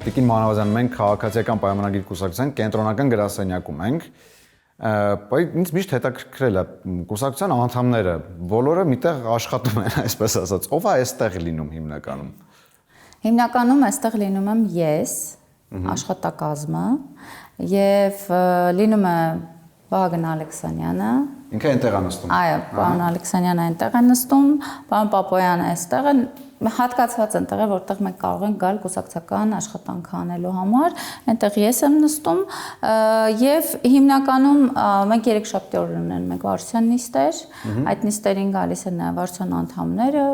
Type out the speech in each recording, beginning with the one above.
Տիկին Մանավազյան, մենք քաղաքացիական պայմանագիր կուսակցության կենտրոնական գրասենյակում ենք։ Բայց ինձ միշտ հետաքրքրել է կուսակցության անդամները, բոլորը միտեղ աշխատում են, այսպես ասած, ով է այստեղ լինում հիմնականում։ Հիմնականում այստեղ լինում եմ ես, աշխատակազմը, եւ լինում է Վահագն Ալեքսանյանը։ Ինքը այնտեղ է նստում։ Այո, պարոն Ալեքսանյանը այնտեղ է նստում, պարոն Պապոյանը այստեղ է, հատկացված այնտեղ է, որտեղ մենք կարող ենք գալ կուսակցական աշխատանք անելու համար, այնտեղ ես եմ նստում եւ հիմնականում մենք երեքշաբթի օր ունենք մենք վարչության նիստեր, այդ նիստերին գալիս են նաեւ վարչության անդամները,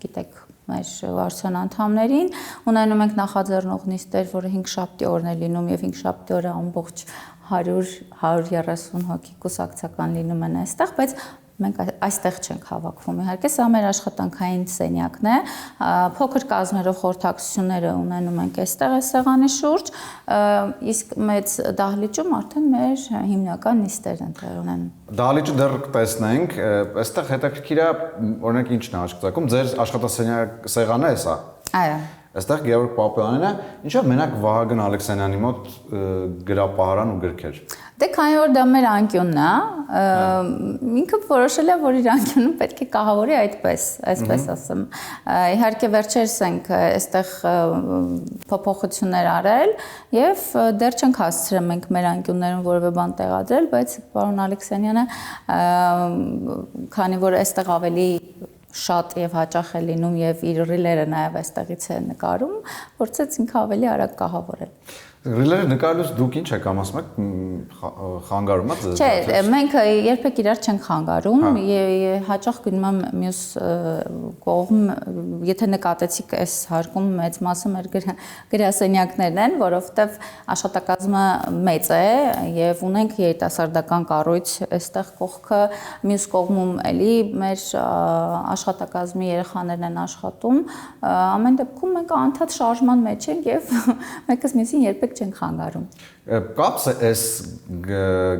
գիտեք մեր վարչության անդամներին, ունենում ենք նախաձեռնող նիստեր, որը 5 շաբթի օրն է լինում եւ 5 շաբթի օրը ամբողջ 100-130 հոգի կուսակցական լինում են այստեղ, բայց մենք այստեղ չենք հավաքվում։ Իհարկե, սա մեր աշխատանքային սենյակն է, փոքր կազմերով խորհրդակցությունները ունենում ենք այստեղ այս սեղանի շուրջ, իսկ մեծ դահլիճում արդեն մեր հիմնական նիստերն են տեղի ունենում։ Դահլիճը դեռ կտեսնենք, այստեղ հետաքրքիր է, օրինակ ինչն է աշխատակցում, ձեր աշխատասենյակ սեղանը է սա։ Այո։ Այստեղ Գեորգ Պապոյանն է, ինչա մենակ Վահագն Ալեքսանյանի մոտ գրապահարան ու գրքեր։ Դե քանի որ դա մեր անկյունն է, ինքը որոշել է, որ իր անկյունը պետք է կահավորի այսպես ասեմ։ Իհարկե վերջերս ենք այստեղ փոփոխություններ արել եւ դեռ չենք հասցրել մենք մեր անկյուններում որևէ բան տեղադրել, բայց պարոն Ալեքսանյանը, քանի որ այստեղ ավելի շատ եւ հաճախ է լինում եւ իր ռիլերը նաեւ այստեղից է նկարում, փորձեց ինքը ավելի արագ կահավորել։ Ռիլերը նկարելուց դուք ինչ եք ասում եք խանգարում եք ձեզ։ Չէ, մենք երբեք իրար չենք խանգարում, հաճախ գնում եմ մյուս կողմ, եթե նկատեցիք այս հարկում մեծ մասը մեր գրասենյակներն են, որովհետև աշխատակազմը մեծ է եւ ունենք երիտասարդական կառույց այստեղ կողքը, մյուս կողմում էլի մեր աշխատակազմի երեխաներն են աշխատում, ամեն դեպքում մենք անդադ շարժման մեջ ենք եւ մեկս մյուսին երբեք չենք խանգարում։ Կապս է այս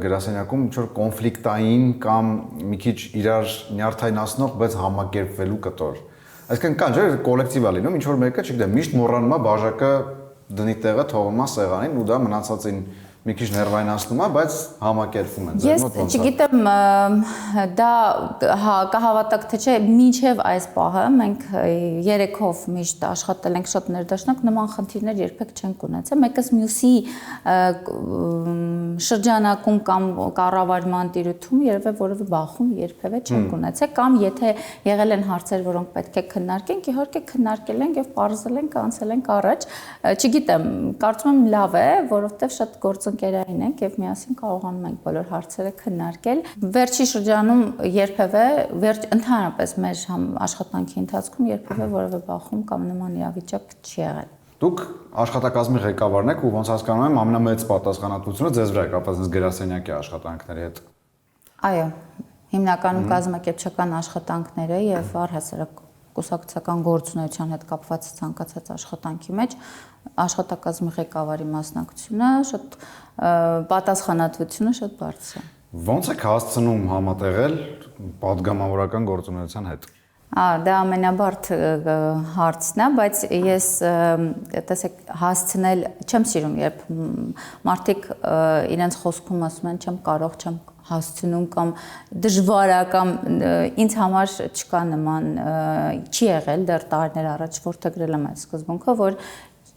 գրասենյակում ինչ-որ կոնֆլիկտային կամ մի քիչ իրար նյարդայնացնող, բայց համակերպվելու կտոր։ Այսինքն կան չէ՞ կոլեկտիվ է լինում, ինչ որ մեկը, չգիտեմ, միշտ մոռանում է բաժակը դնի տեղը թողում է սեղանին ու դա մնացածին մի քիչ ներվայնացնում է, բայց համակերպվում են ձեր մոտ ոնց է։ Ես չգիտեմ, դա կհավատաք թե չէ, մինչև այս պահը մենք երեքով միշտ աշխատել ենք շատ ներդաշնակ, նման խնդիրներ երբեք չենք ունեցել։ Մեկս մյուսի շրջանակում կամ կառավարման տիրույթում երևէ որևէ բախում երբևէ չենք ունեցել, կամ եթե եղել են հարցեր, որոնք պետք է քննարկենք, իհարկե քննարկել ենք եւ պարզել ենք, անցել ենք առաջ։ Չգիտեմ, կարծում եմ լավ է, որովհետեւ շատ գործընկերային ենք եւ միասին կարողանում ենք բոլոր հարցերը քննարկել։ Վերջի շրջանում երբևէ, ընդհանրապես մեր աշխատանքի ընթացքում երբևէ որևէ բախում կամ նման իրավիճակ չի եղել։ Դուք աշխատակազմի ղեկավարն եք ու ոնց հասկանում եմ ամենամեծ պատասխանատվությունը ձեզ վրա է կապված գրասենյակի աշխատանքների հետ։ Այո, հիմնականում կազմակերպչական աշխատանքները եւ առհասարակ կուսակցական գործունեության հետ կապված ցանկացած աշխատանքի մեջ աշխատակազմի ղեկավարի մասնակցությունը շատ պատասխանատվությունը շատ բարձր է։ Ոնց եք հասցնում համատեղել պատգամավորական գործունեության հետ։ Դա ամենաբարդ հարցն է, բայց ես տեսեք հասցնել չեմ սիրում, երբ մարդիկ իրենց խոսքում ասում են չեմ կարող, չեմ հասցնում կամ դժվար է կամ ինձ համար չկա նման, չի եղել դեռ տարիներ առաջ որդեգրել եմ այս սկզբունքը, որ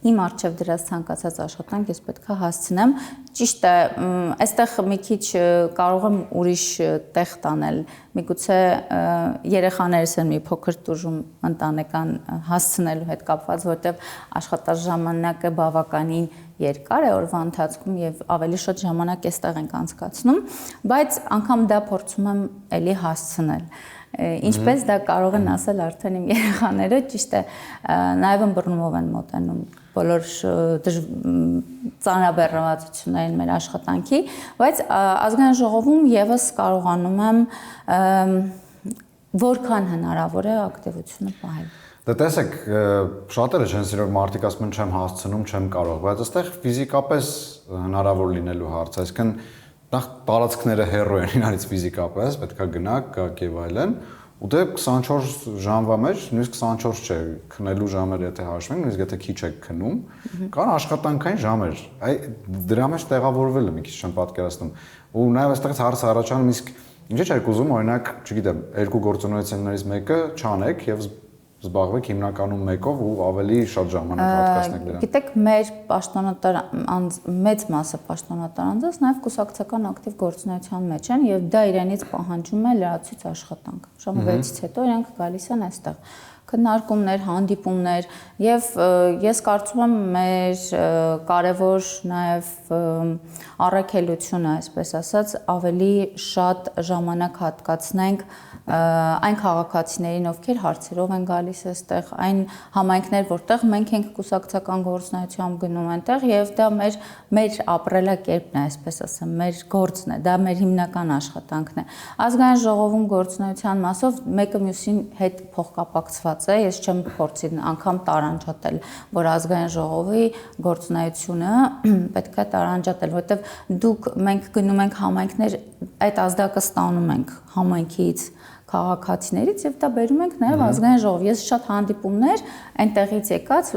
իմ առջև դրած ցանկացած աշխատանք ես պետք է հասցնեմ։ Ճիշտ է, այստեղ մի քիչ կարող եմ ուրիշ տեղ տանել։ Միգուցե երեխաներս են մի փոքր տուժում ընտանեկան հասցնելու հետ կապված, որտեղ աշխատաժամանակը բավականին երկար է օրվա ընթացքում եւ ավելի շատ ժամանակ այստեղ ենք անցկացնում, բայց անգամ դա փորձում եմ էլի հասցնել։ Ինչպես դա կարող են ասել արդեն իմ երեխաները, ճիշտ է, նաև ըմբռնումով են մոտենում բոլոր ծանրաբեռնվածություններին մեր աշխատանքի, բայց ազգային ժողովում եւս կարողանում եմ որքան հնարավոր է ակտիվությունը պահել։ Դե տեսեք, շատերը չեն սիրում մարդիկ ասում են չեմ հասցնում, չեմ կարող, բայց այստեղ ֆիզիկապես հնարավոր լինելու հարց, այսինքն նախ տարածքները հեռու են իրարից ֆիզիկապես, պետք է գնաք, գաք եւ այլն, ու դե 24 ժամվա մեջ, նույնիսկ 24 չէ, քնելու ժամերը եթե հաշվենք, նույնիսկ եթե քիչ եք քնում, կան աշխատանքային ժամեր։ Այ դրա մեջ տեղավորվելը մի քիչ չեմ պատկերացնում։ Ու նաև այստեղից հարց առաջանում, իսկ ինչի՞ չեք ուզում, օրինակ, չգիտեմ, երկու գործունեություններից մեկը չանեք եւ զբաղվեք հիմնականում մեկով ու ավելի շատ ժամանակ հատկացնեք դրան։ Գիտեք, մեր պաշտոնատար մեծ մասը պաշտոնատար անձանց նաև կուսակցական ակտիվ գործունեության մեջ են եւ դա իրենից պահանջում է լրացուցիչ աշխատանք։ Ժամը 6-ից հետո իրենք գալիս են այստեղ քննարկումներ, հանդիպումներ եւ ես կարծում եմ մեր կարևոր նաեւ առաքելությունը, այսպես ասած, ավելի շատ ժամանակ հատկացնենք այն քաղաքացիներին, ովքեր հարցերով են գալիս այստեղ, այն համայնքներ, որտեղ մենք ենք կուսակցական գործունեությամբ գնում այնտեղ եւ դա մեր ապրելակերպն է, այսպես ասեմ, մեր գործն է, դա մեր հիմնական աշխատանքն է։ Ազգային ժողովում գործունեության մասով մեկը մյուսին հետ փոխկապակցված է, ես չեմ փորձի անգամ տարանջատել, որ ազգային ժողովի գործունեությունը պետք է տարանջատել, որովհետեւ մենք գնում ենք համայնքներ, այդ ազդակը ստանում ենք համայնքից քաղաքացիներից եւ դա բերում ենք նաեւ ազգային ժողով։ Ես շատ հանդիպումներ այնտեղից եկած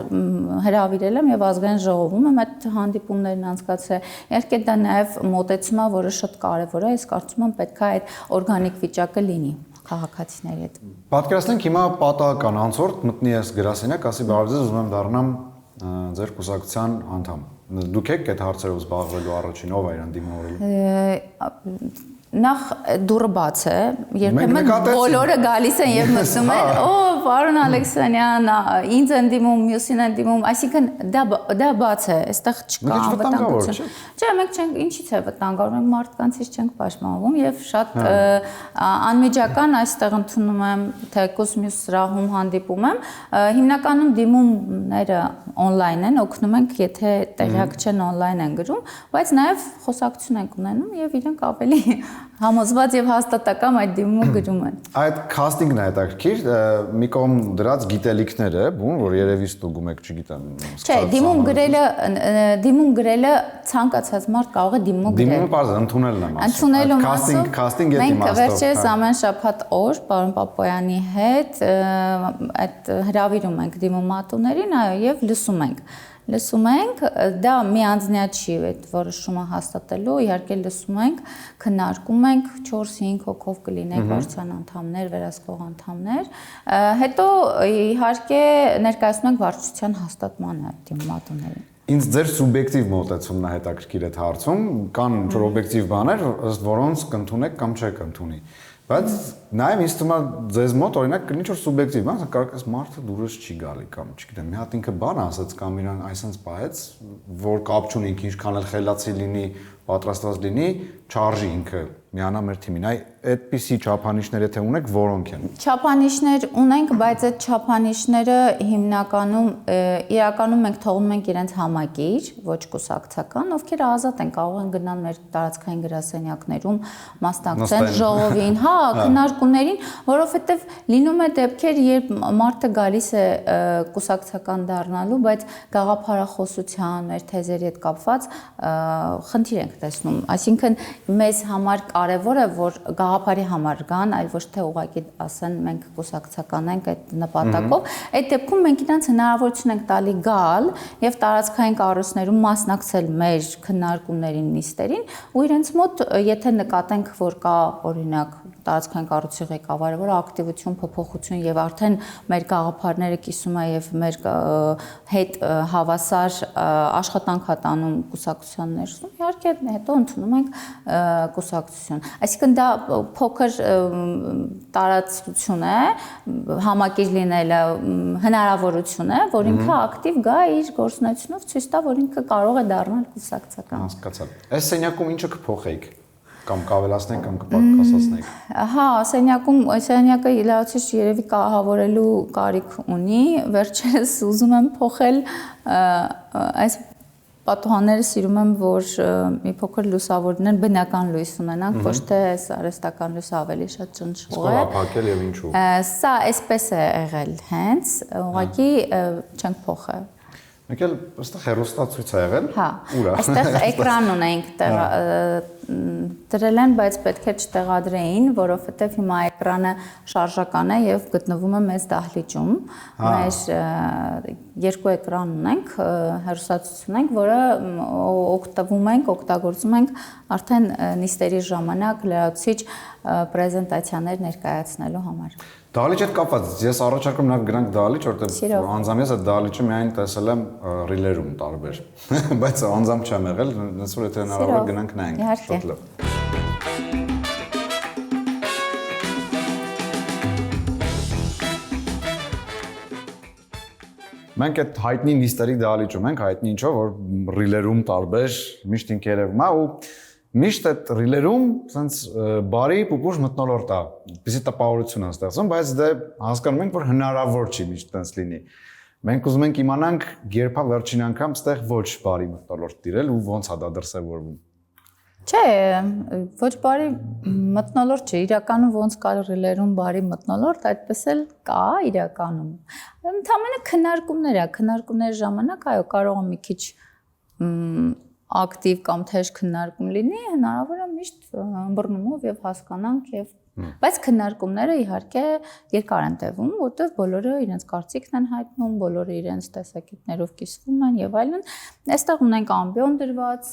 հրավիրել եմ եւ ազգային ժողովում եմ այդ հանդիպումներն անցկացրել։ Իհարկե դա նաեւ մոտեցում է, որը շատ կարեւոր է, ես կարծում եմ պետք է այդ օրգանիկ վիճակը լինի քաղաքացիների հետ։ Պատկերացնենք հիմա պատահական անցորդ մտնի այս գրասենյակ, ասի բարև ձեզ, ուզում եմ դառնամ ձեր կուսակցության անդամ։ Դուք եք այդ հարցերով զբաղվելու առաջին, ով է իրան դիմավորել։ Նախ դուրը բաց է, երբեմն բոլորը գալիս են եւ մտնում են, օ, պարոն Ալեքսանյան, ինձ են դիմում, մյուսին են դիմում, այսինքն դա բաց է, այստեղ չկա անվտանգություն։ Չէ, մենք չենք, ինչի՞ց է վտանգավոր, մենք մարդկանցից չենք պաշտպանվում եւ շատ անմիջական այստեղ ընդունում եմ, թեկուզ մյուս սրահում հանդիպում եմ, հիմնականում դիմումները on-line են, օգնում ենք, եթե տեղյակ չեն on-line են գրում, բայց նաեւ խոսակցություն ենք ունենում եւ իրենք ավելի համոզված եւ հաստատակամ այդ դիմումը գրում են։ Այդ քաստինգն է հետաքրքիր, մի կողմ դրած գիտելիքները, որ երևի ստուգում եք, չգիտեմ։ Չէ, դիմում գրելը ցանկացած մարդ կարող է դիմում գրել։ Դիմումը բարձր ընդունելն է մասը։ Ընդունելու մասը քաստինգ է մենք վերջերս ամեն շաբաթ օր պարոն Պապոյանի հետ այդ հրավիրում ենք դիմումատուներին, այո, եւ լսում ենք, դա մի անձնյա չի այդ որոշումը հաստատելու, իհարկե լսում ենք, քննարկում ենք 4-5 հոգով կլինենք գործան անդամներ, վերահսկող անդամներ, հետո իհարկե ներկայացնում ենք վարչության հաստատմանը այդ դիմումատուներին։ Ինձ ձեր սուբյեկտիվ մոտեցումն է հետաքրքիր այդ հարցում, կան ինչ-որ օբյեկտիվ բաներ, ըստ որոնց կընդունեք կամ չեք ընդունի։ Բայց նաև ինձ թվում է ձեզ մոտ օրինակ ինչ որ սուբյեկտիվ բան, կարող է մարդը դուրս չի գալի կամ չգիտեմ, մի հատ ինքը բան ասաց կամ իրան այսպես պահեց, որ կապ չունի ինչքան էլ խելացի լինի, պատրաստված լինի, չարժի ինքը միանա մեր թիմին։ Այ այդպիսի չափանիշներ եթե ունեք, որոնք են։ Չափանիշներ ունենք, բայց այդ չափանիշները հիմնականում իրականում մենք թողնում ենք իրենց համակիր, ոչ կուսակցական, ովքեր ազատ են, կարող են գնալ մեր տարածքային գրասենյակներում, մասնակցեն ժողովին, հա, քննարկումներին, որովհետև լինում է դեպքեր, երբ մարդը գալիս է կուսակցական դառնալու, բայց գաղափարախոսության, մեր թեզերի հետ կապված խնդիր ենք տեսնում։ Այսինքն մեզ համար կարևոր է, որ գաղափարի համար գան, այլ ոչ թե ուղղակի ասեն մենք կուսակցական ենք այդ նպատակով։ Այդ դեպքում մենք իրանց հնարավորություն ենք տալի գալ եւ տարածքային կառույցներում մասնակցել մեր քննարկումներին, նիստերին, ու իրենց մոտ եթե նկատենք, որ կա օրինակ տարածքային կառույցի ղեկավարը, որ ակտիվություն, փոփոխություն եւ արդեն մեր գաղափարները կիսում է եւ մեր հետ հավասար աշխատանք հատանում կուսակցության ներսում, իհարկե հետո ընդունում ենք կուսակցություն։ Այսինքն դա փոքր տարածություն է, համակիր լինելը հնարավորություն է, որ ինքը ակտիվ գա իր գործունեությունով ցույց տա, որ ինքը կարող է դառնալ կուսակցական։ Հասկացա։ Այս սենյակում ինչը կփոխեիք կամ կավելացնենք կամ կպակասացնենք։ Հա, սենյակը լրացուցիչ երևի կահավորելու կարիք ունի, վերջերս ուզում եմ փոխել այս պատուհանները սիրում եմ, որ մի փոքր լուսավորներ բնական լույս ունենան, ոչ թե այս արհեստական լույսը ավելի շատ ճնշող է։ Սկսափակել եւ ինչու։ Սա այսպես է եղել հենց, ուղղակի չենք փոխել։ Մեկ էլ այստեղ հեռուստացույց է եղել։ Հա, այստեղ էկրան ունենք, դրել են, բայց պետք է չտեղադրեին, որովհետև հիմա էկրանը շարժական է եւ գտնվում է մեծ դահլիճում։ Մեր երկու էկրան ունենք, հեռուստացույց ունենք, որը օգտագործում ենք արդեն նիստերի ժամանակ լրացուցիչ պրեզենտացիաներ ներկայացնելու համար։ Դահլիճ հետ կապված, ես առաջարկում նաև գրանք դահլիճ, որտեղ անձամբ ես այդ դահլիճը միայն տեսել եմ ռիլերում տարբեր, բայց անձամբ չեմ եղել, այնպես որ եթե հնարավոր է գնանք նայենք, շատ լավ։ Մենք այդ հայտնի նիստերի դահլիճում ենք, հայտնի ինչով, որ ռիլերում տարբեր միշտ ինքերևում է ու միշտ այդ ռիլերում sense բարի պուպուշ մթնոլորտ է, պիսի տպավորություն է ստեղծում, բայց դե հասկանում ենք, որ հնարավոր չի միշտ տենց լինի։ Մենք ուզում ենք իմանանք, երբ է վերջին անգամ ստեղ ոչ բարի մթնոլորտ տիրել ու ոնց է դա դրսևորվում։ Չէ, ոչ բարի մթնոլորտ չէ, իրականում ոնց կա ռիլերում բարի մթնոլորտ, այդպես էլ կա իրականում։ Ընդհանրապես քննարկումների ժամանակ այո կարող է մի քիչ ակտիվ կամ թեժ քննարկում լինի, հնարավոր է միշտ ըմբռնումով եւ հասկանանք եւ բայց քննարկումները իհարկե երկար են տևում, որտեղ բոլորը իրենց կարծիքն են հայտնում, բոլորը իրենց տեսակետներով կիսվում են եւ այլն։ Այստեղ ունենք ամբիոն դրված,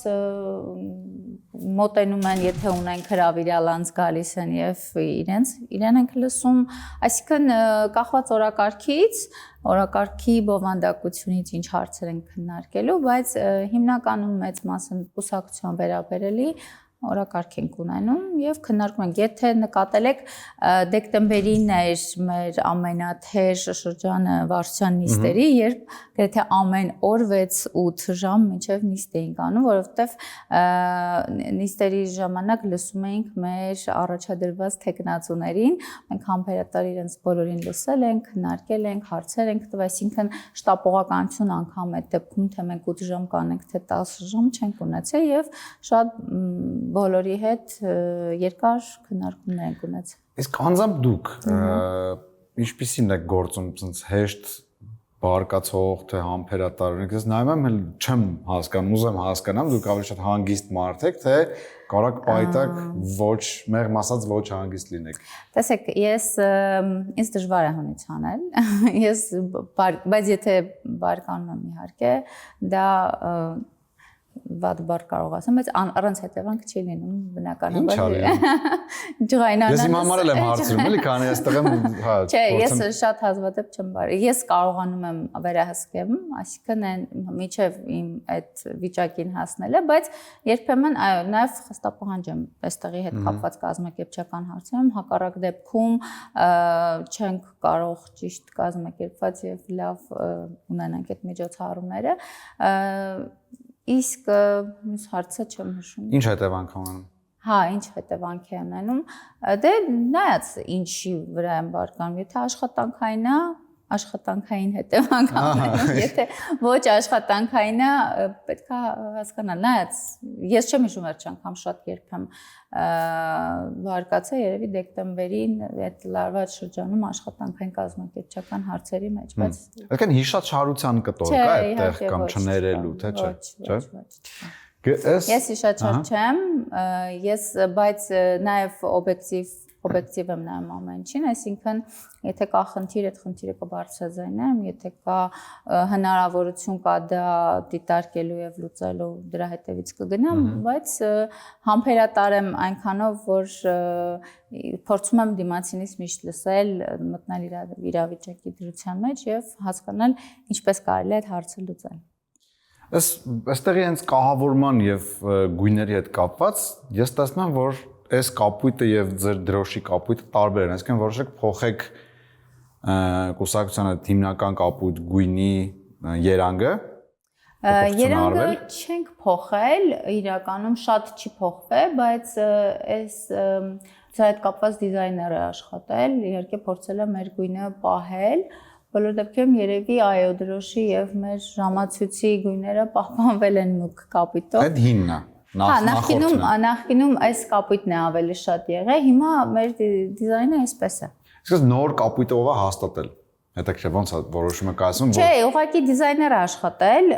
մոտենում են, եթե ունենք հրավիրյալ անց գալիս են եւ իրեն ենք լսում, այսինքն կախված օրակարգի բովանդակությունից ինչ հարցեր են քննարկելու, բայց հիմնականում մեծ մասը կուսակցության վերաբերելի օրակարգ ենք ունենում եւ քննարկում ենք, եթե նկատել եք դեկտեմբերին էր մեր ամենաթեժ շրջանը վարչության նիստերի, երբ գրեթե ամեն օր 6-8 ժամ մինչեւ նիստ էինք անում, որովհետեւ նիստերի ժամանակ լսում էինք մեր առաջադրված տեխնացուներին, մենք համբերատար իրենց բոլորին լսել ենք, քննարկել ենք, հարցեր ենք տվել, այսինքն շտապողականություն անգամ այդ դեպքում թե մենք 8 ժամ կանենք, թե 10 ժամ չենք ունեցել եւ շատ բոլորի հետ երկար քննարկումներ ենք ունեցել։ Իսկ անձամբ դուք ինչպիսին եք գործում, ցած հեշտ բարկացող թե համբերատար, ես նայում եմ, չեմ հասկանում, ուզում եմ հասկանամ, դուք ավելի շատ հանգիստ մարդ եք, թե կարակ պայտակ ոչ, մեղմ ասած ոչ հանգիստ լինեք։ Տեսեք, ինձ դժվար է հունից անել, բայց եթե բարկանում եմ իհարկե, դա վատ բառ կարող ասեմ, բայց առանց հետևանք չի լինում բնականաբար։ Ջղայնանալը։ Ես իմ համար եմ հարցրում, էլի, քանի այստեղ եմ, հա։ Չէ, ես շատ հազվադեպ չեմ բարի։ Ես կարողանում եմ վերահսկեմ, այսինքն միջև իմ այդ վիճակին հասնելը, բայց երբեմն այո, նաև խստապահանջ եմ այստեղի հետ կապված կազմակերպչական հարցերում, հակառակ դեպքում չենք կարող ճիշտ կազմակերպված եւ լավ ունենանք այդ միջոցառումները։ Իսկ մյուս հարցը չեմ հիշում։ Ինչ հետևանք ունենում։ Հա, ինչ հետևանք է ունենում։ Դե նայած ինչի վրա եմ բարկանում, եթե աշխատանքային է, աշխատանքային հետևանք ունենում, եթե ոչ աշխատանքային է, պետք է հասկանալ։ Նայած, ես չեմ հիշում վերջ անգամ շատ երբ եմ բարկացել, երևի դեկտեմբերին այդ լարված շրջանում աշխատանքային կազմակերպչական հարցերի մեջ, բայց Այսինքն հիշաչարության կտոր կա այդտեղ կամ չներելու, թե չէ։ Ես հիշաչար չեմ, բայց նաև օբյեկտիվ եմ նայում ամեն ինչին, այսինքն եթե կա խնդիր, այդ խնդիրը կբարձրաձայնեմ, եթե կա հնարավորություն կա դա դիտարկելու եւ լուծելու, դրա հետևից կգնամ, բայց համբերատար եմ այնքանով, որ փորձում եմ դիմացինից միշտ լսել, մտնել իրավիճակի դրության մեջ եւ հասկանալ ինչպես կարելի է այդ հարցը լուծել։ Այստեղի հենց կահավորման եւ գույների հետ կապված ես տեսնում եմ, որ այս կապույտը եւ ձեր դրոշի կապույտը տարբեր են, այսինքն որոշեք փոխեք կուսակցությանը հիմնական կապույտ գույնի երանգը։ Երանգը չենք փոխել, իրականում շատ չի փոխվել, բայց այս սա հետ կապված դիզայները աշխատել, իհարկե փորձել է մեր գույնը պահել։ Բոլոր դեպքերում երևի այո դրոշի եւ մեր ժամացույցի գույները պահպանվել են մուգ կապույտով։ Այդ հինն է։ Նախկինում այս կապույտն է ավելի շատ եղել, հիմա մեր դիզայնը այսպես է։ Իսկ նոր կապույտով է հաստատել։ Հետաքրքիր ոնց է որոշումը կայացնում, Չէ, ուղղակի դիզայները աշխատել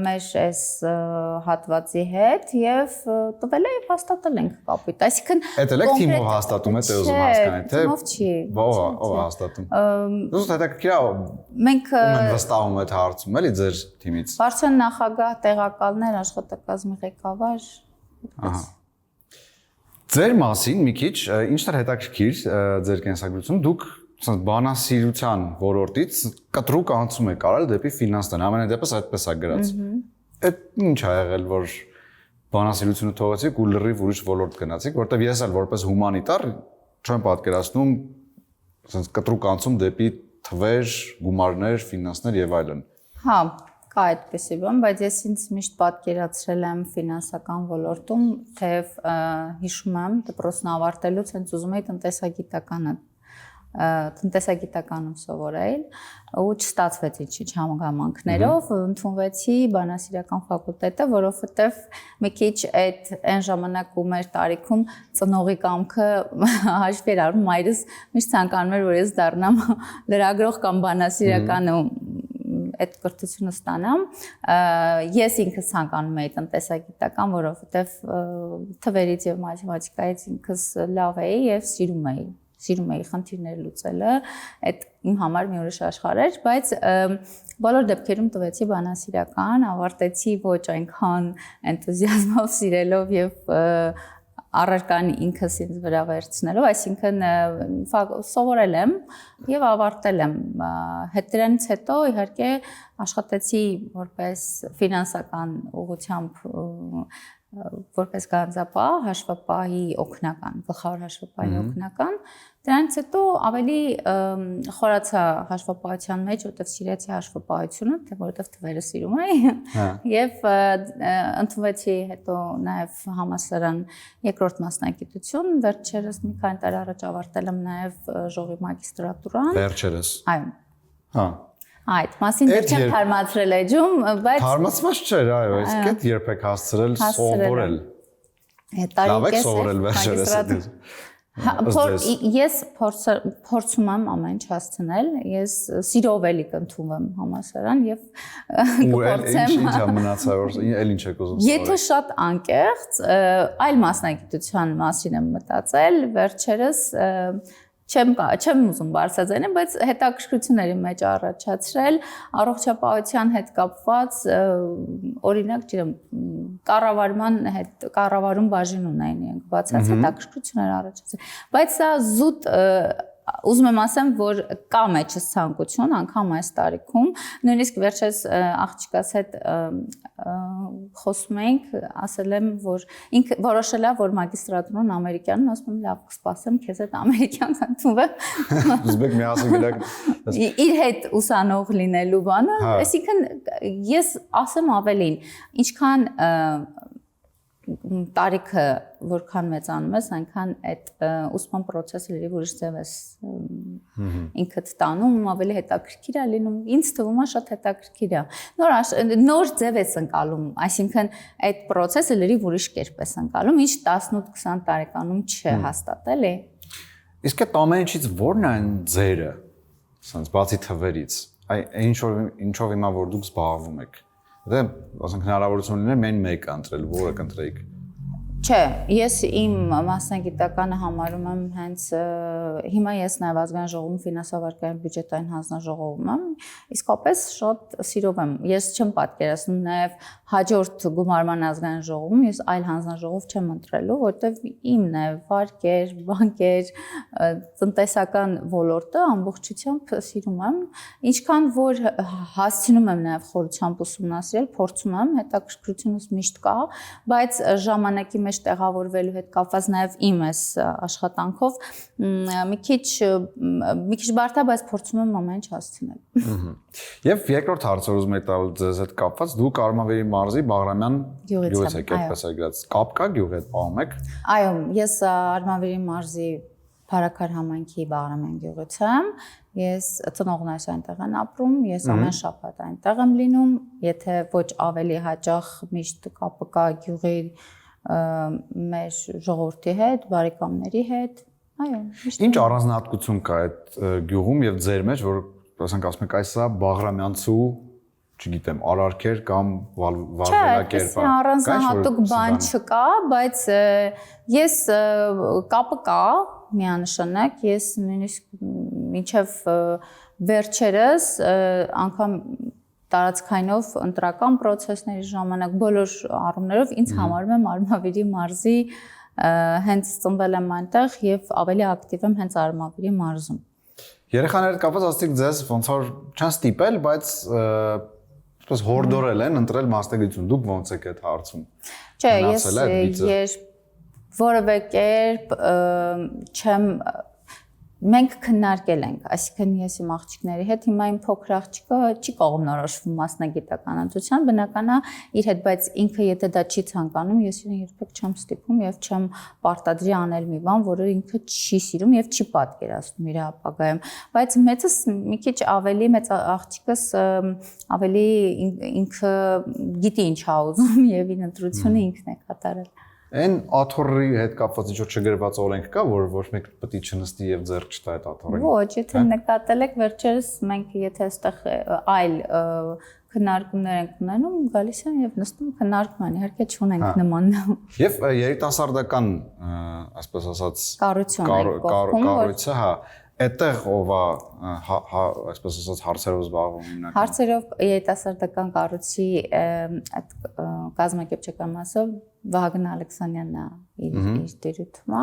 մեր այս հատվածի հետ եւ տվել է եւ հաստատել ենք կապույտ։ Այսինքն Էդ էլ թիմով հաստատում է, դե ուզում հասկանալ, թե թիմով չի։ ով հաստատում։ Ուսուցիչ հետաքրքիր է, մենք ում վստահում այդ հարցում էլի ձեր թիմից։ Վարչության նախագահ, տեղակալներ, աշխատակազմի ղեկավար։ Ահա։ Ձեր մասին մի քիչ ինչն է հետաքրքիր ձեր կենսագրությունը, դուք բանասիրության ոլորտից կտրուկ անցում եք արել դեպի ֆինանսներ, ամենայն դեպս այդպես է գրած։ Այդ ինչ ա եղել, որ բանասիրությունը թողեցիք ու լրիվ ուրիշ ոլորտ գնացիք, որտեվ ես էլ որպես հումանիտար չեմ պատկերացնում ասենց կտրուկ անցում դեպի թվեր, գումարներ, ֆինանսներ եւ այլն։ Հա, կա այդպեսի բան, բայց ես ինձ միշտ պատկերացրել եմ ֆինանսական ոլորտում, թեև հիշում եմ դպրոցն ավարտելուց հենց ուզում էի տնտեսագիտականում սովորել ու չստացվեց ինչ համակարգներով, ընդունվեցի բանասիրական ֆակուլտետը, որովհետև մի քիչ այն ժամանակ ու մեր տարիքում ծնողի կամքը հաշվի էր առնում, մայրս միշտ ցանկանում էր, որ ես դառնամ լրագրող կամ բանասիրական ու այդ կրթությունը ստանամ, ես ինքս ցանկանում էի տնտեսագիտական, որովհետև թվերից եւ մաթեմատիկայից ինքս լավ էի եւ սիրում էի խնդիրներ լուծելը, այդ իմ համար մի ուրիշ աշխարհ էր, բայց բոլոր դեպքերում տվեցի բանասիրական, ավարտեցի ոչ այնքան էնտուզիազմով սիրելով եւ առարկան ինքս ինձ վրա վերցնելով, այսինքն սովորել եմ եւ ավարտել եմ։ Հետ դրանից հետո իհարկե աշխատեցի որպես ֆինանսական ուղղությամբ որպես գանձապահ, հաշվապահի օգնական, գլխավոր հաշվապահի օգնական, դրանից հետո ավելի խորացա հաշվապահության մեջ, որտեղ սիրեցի հաշվապահությունը, թե որովհետև թվերը սիրում էի, եւ ընդունվեցի հետո նաեւ համալսարան երկրորդ մասնագիտություն, վերջերս մի քանի տարի առաջ ավարտել եմ նաեւ ժողովի մագիստրատուրան։ Վերջերս։ Այո։ Հա։ Այդ մասին դեռ չեմ թարմացրել էջում, բայց թարմացված չէր, այո, իսկ այդ երբեք հասցրել սովորել։ Լավ եք սովորել վերջերս։ Ես փորձում եմ ամեն ինչ հասցնել, ես սիրով էլի կընդունվեմ համալսարան եւ կփորձեմ։ Ինչ է մնացա, որ էլ ինչ եք ուզում։ Եթե շատ անկեղծ, այլ մասնագիտության մասին եմ մտածել, վերջերս չեմ ուզում բարձրաձայնել, բայց հետաքրքրությունների մեջ առաջացրել առողջապահության հետ կապված օրինակ, չգիտեմ, կառավարում բաժին ունեն իրենք, բացած հետաքրքրություններ առաջացրել, բայց սա զուտ ուզում եմ ասեմ, որ կա մեջս ցանկություն անգամ այս տարիքում, նույնիսկ վերջերս աղջիկաս հետ խոսում էինք, ասել եմ, որ ինքը որոշել է, որ մագիստրատուրան ամերիկյանն, ասում եմ, լավ, կսպասեմ, քեզ հետ ամերիկյան ընդունվեմ։ Ուզբեկ միասին գնաք իր հետ ուսանող լինելու բանը, այսինքն ես ասեմ ավելին, ինչքան տարիքը որքան մեծանում ես, այնքան այդ ուսման process-ը լրիվ ուրիշ ձև ես ինքդ տանում, ավելի հետաքրքիր է լինում, ինձ թվում է շատ հետաքրքիր է։ Նոր ձև ես ընկալում, այսինքն այդ process-ը լրիվ ուրիշ կերպ ես ընկալում, ինչ 18-20 տարեկանում չհաստատել է։ Իսկ այդ ամեն ինչից ո՞րն է այն ձերը, ասենց բացի թվերից, ինչով հիմա որ դուք զբաղվում եք։ Դե, ասենք հնարավորություն լիներ մեն մեկ ընտրել, որը կընտրեիք։ Չէ, ես իմ մասնագիտականը համարում եմ հենց հիմա ես նաև ազգային ժողովում ֆինանսավարկային բյուջետային հանձնաժողովում եմ, իսկապես շատ սիրով եմ։ Ես չեմ պատկերացնում նաև հաջորդ գումարման ազգային ժողովում ես այլ հանձնաժողով չեմ ընտրելու, որտեղ իմն է վարկեր, բանկեր, տնտեսական ոլորտը ամբողջությամբ սիրում եմ, ինչքան որ հասցնում եմ նաև խորությամբ ուսումնասիրել, փորձում եմ, հետաքրքրությունս միշտ կա, բայց ժամանակի մեջ տեղավորվելու հետ կապված նաև իմ այս աշխատանքով մի քիչ բարդ է, բայց փորձում եմ ամեն ինչ հասցնել։ Եվ երկրորդ հարցը ուզում եք տալ ձեզ հետ կապված, դուք Արմավիրի մարզի Բաղրամյան գյուղից եք, այդպես է գրած։ Կապ կա գյուղի հետ պահում եք։ Այո, ես Արմավիրի մարզի Փարաքար համայնքի Բաղրամյան գյուղից եմ։ Ես ծնողներս այնտեղ են ապրում, ես ամեն շաբաթ այնտեղ եմ լինում, եթե ոչ ավելի հաճախ միշտ կապը կա գյուղի մեր ժողովրդի հետ, բարեկամների հետ, այո, միշտ։ Ինչ առանձնահատկություն կա այդ գյուղում եւ ձեր մեջ, որ ասենք ասում եք այսա Բաղրամյանցու, չգիտեմ, արարքեր կամ վարվելակերպ։ Չէ, առանձնահատուկ բան չկա, բայց ես կապը կա միանշանակ, ես նույնիսկ մինչև վերջերս անգամ տարածքայինով ընտրական process-ների ժամանակ բոլոր առումներով ինձ համարում եմ Արմավիրի մարզի հենց ծնվել եմ այնտեղ եւ ավելի ակտիվ եմ հենց Արմավիրի մարզում։ Երեխաները կապված ասիկ ձեզ ոնց որ չեն ստիպել, բայց այսպես հորդորել են ընտրել մասնագիտություն։ Դուք ոնց եք այդ հարցում։ Չէ, ես որևէ կերպ չեմ մենք քննարկել ենք, այսինքն ես իմ աղջիկների հետ հիմա իմ փոքր աղջիկը չի կողմնորոշվում մասնագիտական ընտրության, բնական է իր հետ, բայց ինքը եթե դա չի ցանկանում, ես իրեն երբեք չեմ ստիպում եւ չեմ պարտադրի անել մի բան, որը ինքը չի սիրում եւ չի պատկերացնում իր ապագայում, բայց մեծս մի քիչ ավելի մեծ աղջիկս ավելի ինքը գիտի ինչ ա ուզում եւ իր ընտրությունը ինքն է կատարել։ Այն աթոռի հետ կապված ինչ-որ չգրված օրենք կա, որ ոչ մեկ պետք է չնստի եւ ձեռք չտա այդ աթոռին։ Ոչ, եթե նկատել եք վերջերս մենք եթե այստեղ այլ քննարկումներ ենք ունենում, գալիս են եւ նստում քննարկում են, իհարկե չունենք նման։ Եվ երիտասարդական, այսպես ասած, կառույցը, հա, այդտեղ ով է, այսպես ասած, հարցերով զբաղվում հիմնականում։ Հարցերով երիտասարդական կառույցի այդ կազմակերպչական մասով Վահագն Ալեքսանյանն է իր դերույթում է,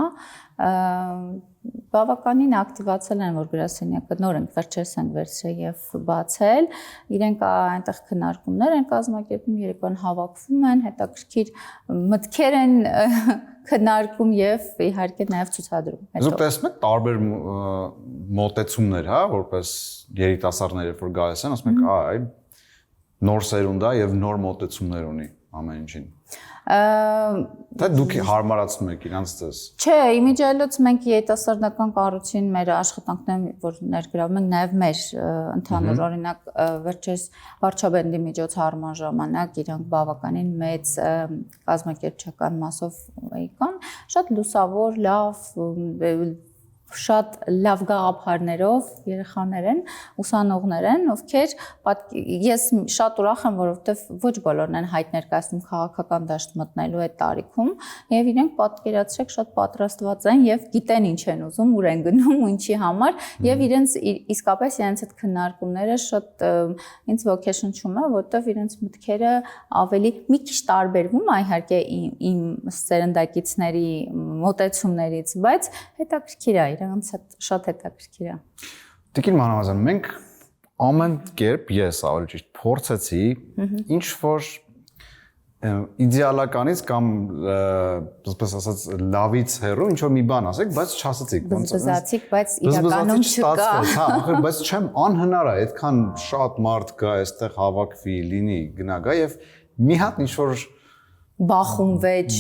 բավականին ակտիվացել են, որ գրասենյակը նոր ենք վերջերս են վերցրել եւ բացել, իրենք այնտեղ քննարկումներ են կազմակերպում, երեկոյան հավաքվում են, հետաքրքիր մտքեր են քննարկում եւ իհարկե նաեւ ցուցադրում։ Դուք տեսնում եք տարբեր մոտեցումներ, հա, որպես երիտասարդներ, երբ որ գալիս են, ասում եք, այ նոր սերունդ է եւ նոր մոտեցումներ ունի ամեն ինչին։ Դա դուք հարմարացնում եք իրանց դες։ Չէ, իմիջիայլոց մենք երիտասարդական կառույցին մեր աշխատանքներն որ ներգրավում ենք նաև մեր ընդհանուր օրինակ վերջերս վարչապետի միջոցառման ժամանակ իրանք բավականին մեծ կազմակերպչական մասով եկան, շատ լուսավոր, լավ շատ լավ գաղափարներով երեխաներ են, ուսանողներ են, ովքեր ես շատ ուրախ եմ, որովհետև ոչ բոլորն են հայտ ներկայացնում քաղաքական դաշտ մտնելու այդ տարիքում, եւ իրենք պատկերացրեք շատ պատրաստված են եւ գիտեն ինչ են ուզում, ուր են գնում, ինչի համար, եւ իրենց իսկապես իրենց այդ քննարկումները շատ ինձ ոգեշնչում է, որովհետև իրենց մտքերը ավելի մի քիչ տարբերվում է իհարկե իմ սերնդակիցների մոտեցումներից, բայց հետաքրքիր է իրանց շատ հետաքրքիր է։ Տիկին Մանավազյան, մենք ամեն կերպ ես ավելի ճիշտ փորձեցի ինչ որ իդեալականից կամ այսպես ասած լավից հեռու ինչ որ մի բան ասեք, բայց չասացիք։ Բզբզացիք, բայց իրականում չկա։ Հա, ախր բայց չեմ անհնար է, այդքան շատ մարդ կա, այստեղ հավաքվի, լինի, գնա գա եւ մի հատ ինչ որ բախում վեճ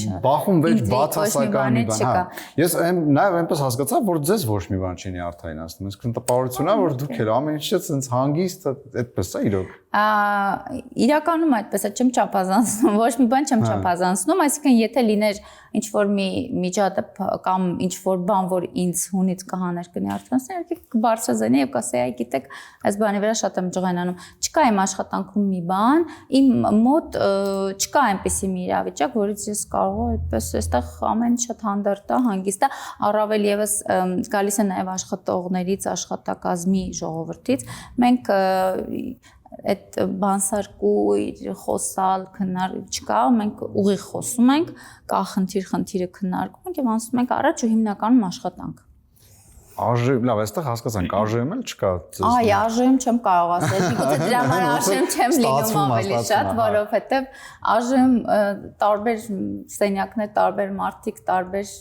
բացասական մի բան, հա։ Ես նաև այնպես հասկացա, որ ձեզ ոչ մի բան չի արտահայտացնում։ Այսինքն տպավորությունն է, որ դուք էլ ամեն ինչը ցենց հանգիստ, այդպես է իրոք։ Իրականում այդպես է, չեմ չափազանցնում, ոչ մի բան չեմ չափազանցնում, այսինքն եթե լիներ ինչ որ մի միջադեպ կամ ինչ որ բան, որ ինձ հունից կհաներ կներդրացնի, իհարկե կբարձրացնի եւ կասեի, այ գիտեք, այս բանի վրա շատ եմ ջղայնանում։ Չկա իմ աշխատանքում մի բան, իմ մոտ չկա այնպիսի մի իրավիճակ, որից ես կարող եմ այդպես այստեղ ամեն ինչ շատ հանդարտ է, հանգիստ է, առավել եւս գալիս է նաեւ աշխատողներից, աշխատակազմի ժողովրդից։ Մենք այդ բանսարկու խոսալ քննար չկա, մենք ուղիղ խոսում ենք, կա խնդիրը քննարկում ենք եւ անցնում ենք առաջ ու հիմնականում աշխատանք։ Արժեում, լավ, այստեղ հասկացանք, արժեում էլ չկա։ Այ, արժեում չեմ կարող ասել, գուցե դրա համար արժեում չեմ լինում ավելի շատ, որովհետեւ արժեում տարբեր սենյակներ, տարբեր մարդիկ, տարբեր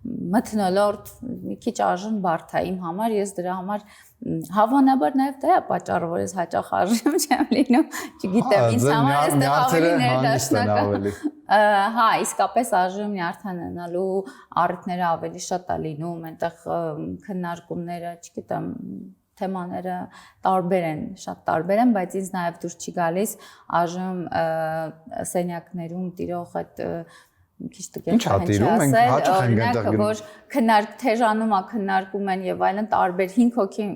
մթնոլորտ, մի քիչ արժեն բարդ է իմ համար, ես դրա համար հավանաբար նաև դա է պատճառը, որ ես հաճախ արժեում չեմ լինում, չգիտեմ, ինձ համար այստեղ ավելի ներդաշնակը։ Հա, իսկապես արժեում նյարդանալու առիթները ավելի շատ է լինում, այնտեղ քննարկումները, չգիտեմ, թեմաները տարբեր են, շատ տարբեր են, բայց ինձ նաև դուր չի գալիս արժեում սենյակներում տիրող այդ քիչ Ինչ հատիրում, մենք հաճախ ենք այնտեղ գնում։ որ քննարկ թեժանում է, քննարկում են եւ այլն տարբեր 5 հոգի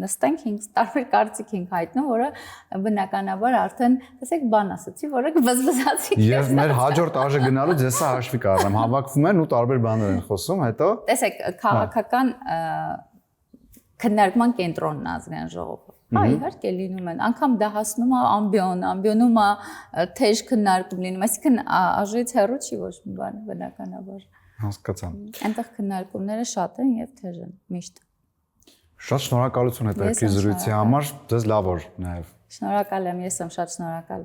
նստենք 5 տարբեր կարծիք ենք հայտնում, որը բնականաբար արդեն, տեսեք, բան ասացի, որը բզբզացի։ Եվ մեր հաջորդ աժը գնալուց ես սա հաշվի կառնեմ, հավաքվում են ու տարբեր բաներ են խոսում, հետո տեսեք, քաղաքական քննարկման կենտրոնն ազգային ժողովը։ Իհարկե լինում են, անգամ դա հասնում է ամբիոնում է թեժ քննարկում լինում, այսինքն աժից հեռու չի ոչ մի բան բնականաբար։ Հասկացա։ Այնտեղ քննարկումները շատ են եւ թեժ են միշտ։ Շատ շնորհակալություն հետաքրքիր զրույցի համար, դες լավ օր նաև։ Շնորհակալ եմ, ես եմ շատ շնորհակալ։